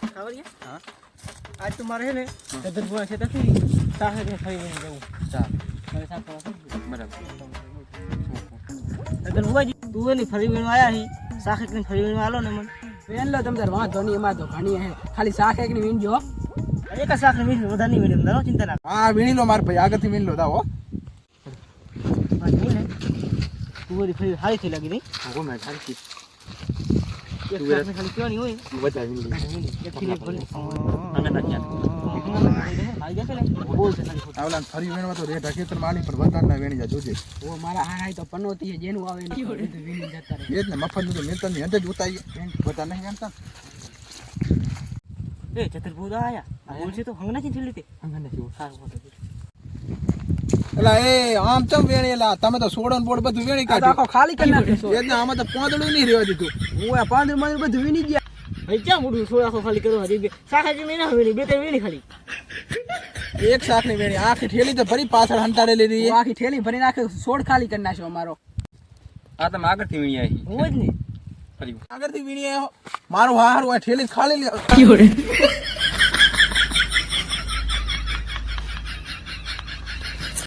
ખાવરિયા હા આજ તો મારે હે ને ગદર ભૂવા છે તથી સાહે ને ફરી લઈને જવું ચાલ મારે સાફ કરવા છે બરાબર ગદર ભૂવાજી તું એની ફરી લઈને આયા હી સાહે ને ફરી લઈને આલો ને મને વેન લો તમ તાર વાંધો નહીં એમાં તો ઘણી હે ખાલી શાક એક ની વીણ જો એક સાખ ને વીસ વધારે નહીં વીણે તારો ચિંતા ના હા વીણી લો માર ભાઈ આગળથી વીણી લો દાવો હા નહીં ને તું એની ફરી હારી થઈ લાગી નહીં હા મેં સાચી એક સાખ ને ખાલી કેવાની હોય બધા વીણી એક થી ભલે આગળ નાખ્યા હાઈ જશે ને બોલ છે ખાલી ખોટું આવલા ફરી વીણવા તો રેઠા ખેતર માલી પણ વધારે ના વીણી જા જોજે ઓ મારા હાય તો પનોતી જેનું આવે ને બધું વીણી જતા રહે એ જ ને મફત નું તો મેતન ની અંદર જ ઉતારી બધા નહીં જાણતા એ ચતુર્ભુજ આયા આ બોલ છે તો હંગ નથી થેલી તે હંગ નથી સારું ખોટું એલા એ આમ ચમ વેણી એલા તમે તો સોડો ને બોડ બધું વેણી આ તો આખો કાઢ્યું ખાલી કરી નાખ્યો એ જ ને આમાં તો પોંદડું નહીં રહેવા દીધું હું આ 15 માં બધું વીણી ગયા ભાઈ ક્યાં મોડું થોડા આખો ખાલી કરો હજી બે સાખાજી મેં ના વેણી બે ત્રણ વેણી ખાલી એક શાક ની વેણી આખી ઠેલી તો ફરી પાછળ હંતાડેલી રહી હું આખી થેલી ભરી નાખે સોડ ખાલી કરી નાખ્યો અમારો આ તમે આગળથી વીણી આવી હું જ ને ફરી આગળથી વીણી આવ્યો મારું હારું આ ઠેલી ખાલી લે